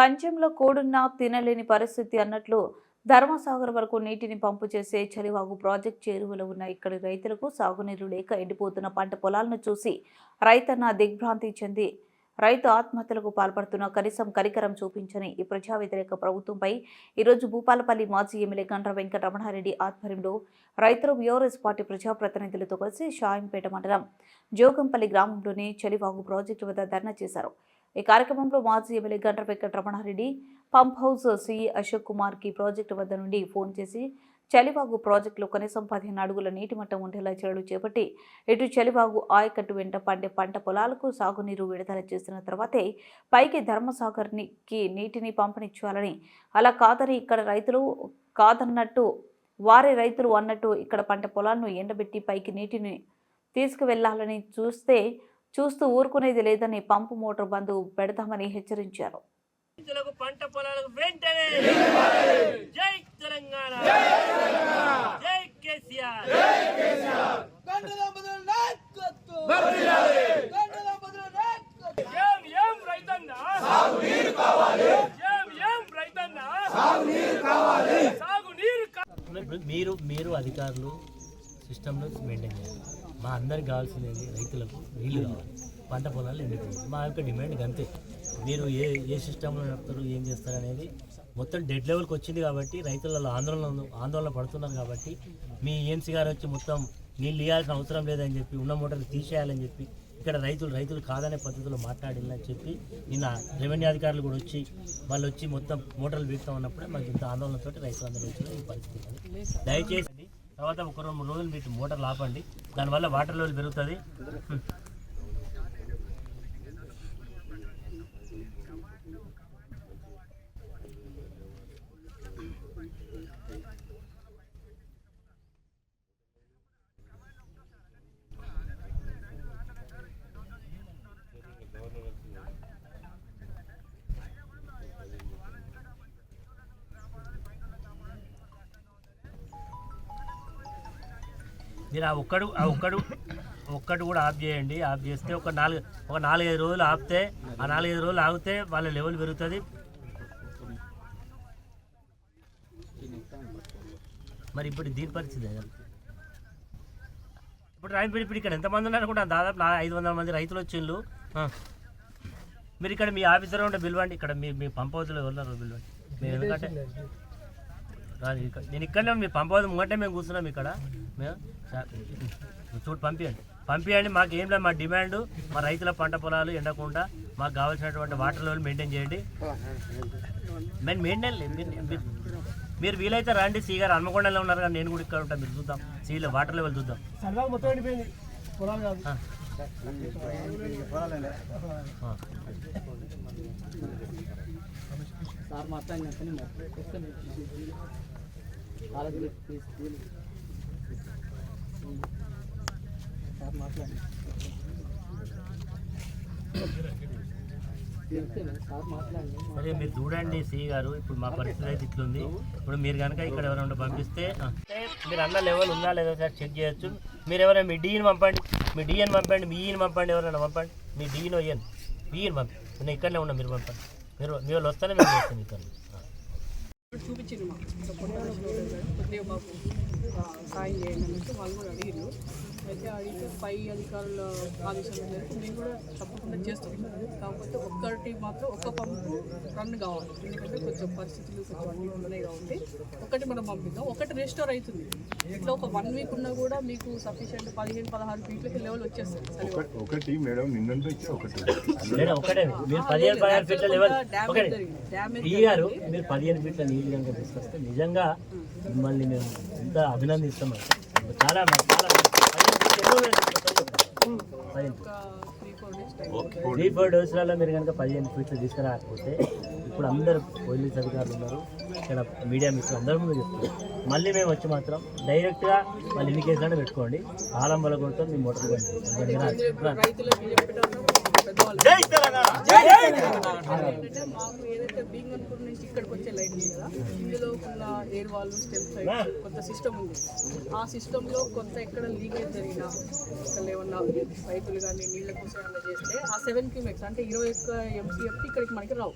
కంచెంలో కూడున్నా తినలేని పరిస్థితి అన్నట్లు ధర్మసాగర్ వరకు నీటిని పంపు చేసే చలివాగు ప్రాజెక్టు చేరువలో ఉన్న ఇక్కడి రైతులకు సాగునీరు లేక ఎండిపోతున్న పంట పొలాలను చూసి రైతన్న దిగ్భ్రాంతి చెంది రైతు ఆత్మహత్యలకు పాల్పడుతున్న కనీసం కనికరం చూపించని ఈ ప్రజా వ్యతిరేక ప్రభుత్వంపై ఈరోజు భూపాలపల్లి మాజీ ఎమ్మెల్యే గండ్ర వెంకటరమణారెడ్డి ఆధ్వర్యంలో రైతులు బీఆర్ఎస్ పార్టీ ప్రజాప్రతినిధులతో కలిసి షాయంపేట మండలం జోగంపల్లి గ్రామంలోని చలివాగు ప్రాజెక్టు వద్ద ధర్నా చేశారు. ఈ కార్యక్రమంలో మాజీ MLA Gandra Venkataramanareddy pump house CE Ashok Kumar కి ప్రాజెక్టు వద్ద నుండి ఫోన్ చేసి చలివాగు ప్రాజెక్టులో కనీసం 15 అడుగుల నీటి మట్టం ఉండేలా చర్యలు చేపట్టి ఇటు చలివాగు ఆయకట్టు వెంట పండే పంట పొలాలకు సాగునీరు విడుదల చేసిన తర్వాతే పైకి ధర్మసాగర్కి నీటిని పంపనిచ్చాలని, అలా కాదని ఇక్కడ రైతులు కాదన్నట్టు వారి రైతులు అన్నట్టు ఇక్కడ పంట పొలాలను ఎండబెట్టి పైకి నీటిని తీసుకువెళ్లాలని చూస్తూ ఊరుకునేది లేదని పంపు మోటార్ బంద్ పెడతామని హెచ్చరించారు. పంట పొలాలకు వెంటనే జై తెలంగాణ, జై కేసీఆర్, మీరు అధికారులు సిస్టంలో మెయింటైన్ చేయాలి. మా అందరికి కావాల్సింది రైతులకు నీళ్లు కావాలి, పంట పొలాలు ఎండిపోయింది. మా యొక్క డిమాండ్ అంతే. మీరు ఏ సిస్టంలో నడుపుతారు, ఏం చేస్తారు అనేది మొత్తం డెడ్ లెవెల్కి వచ్చింది కాబట్టి రైతులలో ఆందోళన పడుతున్నారు. కాబట్టి మీ ఏఎంసీ గారు వచ్చి మొత్తం నీళ్ళు ఇవ్వాల్సిన అవసరం లేదని చెప్పి ఉన్న మోటార్లు తీసేయాలని చెప్పి ఇక్కడ రైతులు కాదనే పద్ధతిలో మాట్లాడాలని చెప్పి నిన్న రెవెన్యూ అధికారులు కూడా వాళ్ళు వచ్చి మొత్తం మోటార్లు వీక్తా ఉన్నప్పుడే మాకు ఇంత ఆందోళనతో రైతులందరూ వచ్చిన ఈ పరిస్థితి. దయచేసి తర్వాత ఒక 2-3 రోజులు మీరు మోటార్లు ఆపండి, దానివల్ల వాటర్ లెవెల్ పెరుగుతుంది. మీరు ఒక్కడు కూడా ఆఫ్ చేయండి. ఆఫ్ చేస్తే ఒక 4-5 రోజులు ఆపితే, ఆ 4-5 రోజులు ఆగితే వాళ్ళ లెవెల్ పెరుగుతుంది. మరి ఇప్పుడు దీని పరిస్థితి ఇప్పుడు ఇక్కడ ఎంతమంది ఉన్నారు కూడా దాదాపు 500 మంది రైతులు వచ్చిండ్రు. మీరు ఇక్కడ మీ ఆఫీసర్ ఉంటే పిలవండి. ఇక్కడ మీ పంప్ హౌస్లో ఎవరున్నారు పిలవండి. మీరు ఎందుకంటే నేను ఇక్కడనే మీ పంప్ హౌస్ ముంగంటే మేము కూర్చున్నాం ఇక్కడ. మేము చూడు పంపించండి. మాకు ఏం లేదు, మా డిమాండ్ మా రైతుల పంట పొలాలు ఎండకుండా మాకు కావాల్సినటువంటి వాటర్ లెవెల్ మెయింటైన్ చేయండి. మేము మెయింటైన్ మీరు వీలైతే రండి. సీ గారు హన్మకొండలో ఉన్నారు కానీ నేను కూడా ఇక్కడ ఉంటాను. మీరు చూద్దాం, సీలో వాటర్ లెవెల్ చూద్దాం. సరే మీరు చూడండి సి గారు, ఇప్పుడు మా పరిస్థితి అయితే ఇట్లుంది. ఇప్పుడు మీరు కనుక ఇక్కడ ఎవరైనా పంపిస్తే మీరు అన్న లెవెల్ ఉందా లేదా సార్ చెక్ చేయొచ్చు. మీరు ఎవరైనా మీ డీని పంపండి, మీ ఈని పంపండి, ఎవరైనా పంపండి. మీ డీనో ఈయన పంపి, నేను ఇక్కడనే ఉన్నా, మీరు పంపండి. మీ వాళ్ళు వస్తేనే మేము చేస్తాం ఇక్కడ. చూపించింది కొద్దిగా మాకు సాయం చేయండి అంటే వాళ్ళు కూడా అడిగారు. అయితే అడిగితే పై అధికారుల ఆదేశాల మేరకు మేము కూడా తప్పకుండా చేస్తాం. కాకపోతే ఒక్కటి మాత్రం ఒక్క పంపు రన్ కావాలి, ఎందుకంటే కొంచెం పరిస్థితులు కొంచెం అన్నీ ఉన్నాయి కాబట్టి ఒకటి మనం పంపిద్దాం. ఒకటి రెస్టోర్ అవుతుంది. ఇట్లా ఒక 1 వీక్ ఉన్నా కూడా మీకు సఫిషియెంట్ 15-16 ఫీట్లకి లెవెల్ వచ్చేస్తుంది. తీసుకొస్తే నిజంగా మిమ్మల్ని మేము ఎంత అభినందిస్తాం. చాలా 3-4 డేస్లలో మీరు కనుక 15 ఫీట్లు తీసుకురాకపోతే, ఇప్పుడు అందరు పోలీస్ అధికారులు ఉన్నారు, ఇక్కడ మీడియా మిత్రులు అందరూ ముందు చెప్తున్నారు. మళ్ళీ మేము వచ్చి మాత్రం డైరెక్ట్గా మళ్ళీ ఎన్ని కేసులైనా పెట్టుకోండి, ఆలంబల కొడుతాం మీ మోటార్ మాకు ఏదైతే భీంగన్పూర్ నుంచి ఇక్కడికి వచ్చే లైట్ ఉంది కదా, ఇందులో ఉన్న ఎయిర్ వాల్వ్ స్టెమ్ కొంత సిస్టమ్ ఉంది. ఆ సిస్టంలో కొంత ఎక్కడ లీకేజ్ జరిగినా, ఇక్కడ ఏమన్నా రైతులు కానీ నీళ్ళ కోసం ఏమన్నా చేస్తే ఆ 7 క్యూమెక్స్ అంటే 21 MCFT ఇక్కడికి మనకి రావు.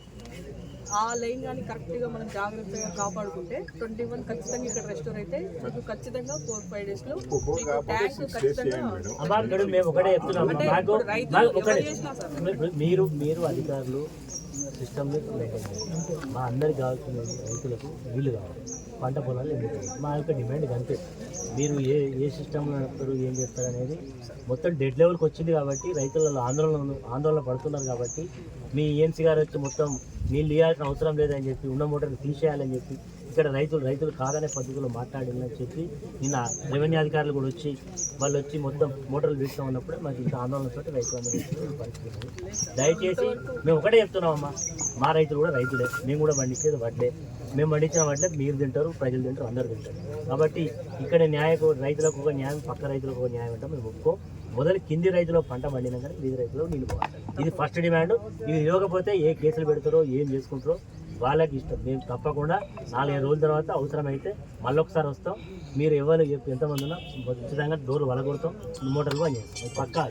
ఆ లైన్ కానీ కరెక్ట్గా మనం జాగ్రత్తగా కాపాడుకుంటే 21 ఖచ్చితంగా ఇక్కడ రెస్టోర్ అయితే మీకు ఖచ్చితంగా 4-5 డేస్లో మీకు ట్యాంక్ ఖచ్చితంగా అమ్మా ఇక్కడ మేము ఒకటే చెప్తున్నాం అంటే మాకు ఇప్పుడు రైతులు ఒకటే ఎవరు చేసినా సార్ మీరు అధికారులు సిస్టమ్ని మెయింటైన్ చేయాలి. మా అందరికి కావాల్సిన రైతులకు నీళ్లు కావాలి, పంట పొలాలు ఎండుతాయి. మా యొక్క డిమాండ్ అంతే. మీరు ఏ సిస్టంలో నడుపుతారు, ఏం చేస్తారు అనేది మొత్తం డెడ్ లెవెల్కి వచ్చింది కాబట్టి రైతులలో ఆందోళన పడుతున్నారు కాబట్టి మీ ఏఎంసీ గారు వచ్చి మొత్తం నీళ్ళు ఇవ్వాల్సిన అవసరం లేదని చెప్పి ఉన్న మోటార్లు తీసేయాలని చెప్పి ఇక్కడ రైతులు కాదనే పద్ధతిలో మాట్లాడిందని చెప్పి నిన్న రెవెన్యూ అధికారులు కూడా వచ్చి వాళ్ళు వచ్చి మొత్తం మోటార్లు తీస్తూ ఉన్నప్పుడే మాకు ఇంత ఆందోళనతో రైతులందరూ పరిస్థితి. దయచేసి మేము ఒకటే చెప్తున్నామమ్మా, మా రైతులు కూడా రైతులే, మేము కూడా పండించేది వడ్లే. మేము పండించిన వడ్లే మీరు తింటారు, ప్రజలు తింటారు, అందరూ తింటారు. కాబట్టి ఇక్కడ రైతులకు ఒక న్యాయం, పక్క రైతులకు ఒక న్యాయం అంటే మేము ఒప్పుకో. మొదలు కింది రైతులో పంట పండినా కానీ కింది రైతులో నీళ్ళు పోవాలి. ఇది ఫస్ట్ డిమాండ్. ఇది ఇవ్వకపోతే ఏ కేసులు పెడతారో ఏం చేసుకుంటారో వాళ్ళకి ఇష్టం. మేము తప్పకుండా 4-5 రోజుల తర్వాత అవసరమైతే మళ్ళొకసారి వస్తాం. మీరు ఎవరు ఎంతమంది ఉన్నా ఖచ్చితంగా డోర్ వలగొడతాం, మోటార్లు బంద్ చేస్తాం పక్కా.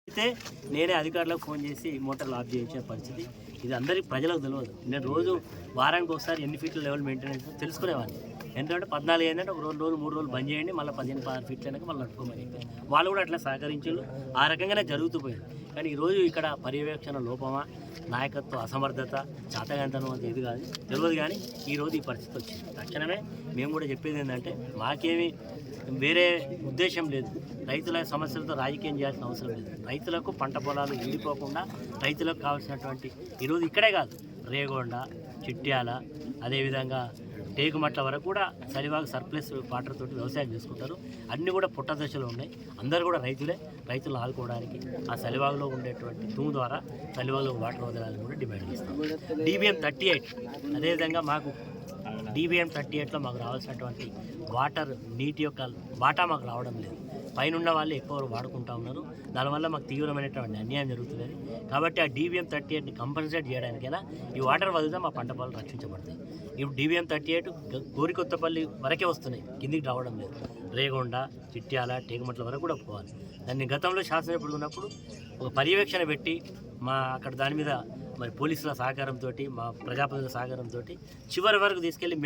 అయితే నేనే అధికారులకు ఫోన్ చేసి మోటార్లు ఆఫ్ చేయించిన పరిస్థితి. ఇది అందరికీ ప్రజలకు తెలియదు. నేను రోజు వారానికి ఒకసారి ఎన్ని ఫీట్ల లెవెల్ మెయింటెనెన్స్ తెలుసుకునేవాడిని. ఎందుకంటే 14 ఏంటంటే ఒక 2 రోజులు 3 రోజులు బంద్ చేయండి, మళ్ళీ 15-16 ఫీట్లు అయినాక మళ్ళీ నడుపుకోమని వాళ్ళు కూడా అట్లా సహకరించారు. ఆ రకంగానే జరుగుతూ పోయింది. కానీ ఈరోజు ఇక్కడ పర్యవేక్షణ లోపమా, నాయకత్వ అసమర్థత, చాతగాంతనం అంత ఇది కాదు తెలియదు. కానీ ఈరోజు ఈ పరిస్థితి వచ్చింది. తక్షణమే మేము కూడా చెప్పేది ఏంటంటే మాకేమీ వేరే ఉద్దేశం లేదు. రైతుల సమస్యలతో రాజకీయం చేయాల్సిన అవసరం లేదు. రైతులకు పంట పొలాలు ఎండిపోకుండా రైతులకు కావాల్సినటువంటి ఈరోజు ఇక్కడే కాదు, రేగొండ, చిట్యాల, అదేవిధంగా టేకుమట్ల వరకు కూడా చలివాగు సర్ప్లస్ వాటర్ తోటి వ్యవసాయం చేసుకుంటారు. అన్నీ కూడా పుట్ట దశలో ఉన్నాయి. అందరూ కూడా రైతులు ఆదుకోవడానికి ఆ చలివాగులో ఉండేటువంటి తూము ద్వారా చలివాగులో వాటర్ వదలాలని కూడా డిమాండ్ చేస్తాం. DBM 38 అదేవిధంగా మాకు DBM 38లో మాకు రావాల్సినటువంటి వాటర్ నీటి యొక్క వాటా మాకు రావడం లేదు. పైన వాళ్ళు ఎక్కువ వాడుకుంటూ ఉన్నారు. దానివల్ల మాకు తీవ్రమైనటువంటి అన్యాయం జరుగుతుంది. కాబట్టి ఆ DBM 38ని కంపల్సరీ చేయడానికైనా ఈ వాటర్ వదిలితే మా పంట పొలాలు రక్షించబడతాయి. ఇప్పుడు DBM 38 కోరికొత్తపల్లి వరకే వస్తున్నాయి, కిందికి రావడం లేదు. రేగొండ, చిట్యాల, టేకుమట్ల వరకు కూడా పోవాలి. దాన్ని గతంలో శాసనసభ్యుడు ఉన్నప్పుడు ఒక పర్యవేక్షణ పెట్టి అక్కడ దాని మీద మరి పోలీసుల సహకారంతో, మా ప్రజాప్రతినిధుల సహకారంతో చివరి వరకు తీసుకెళ్ళి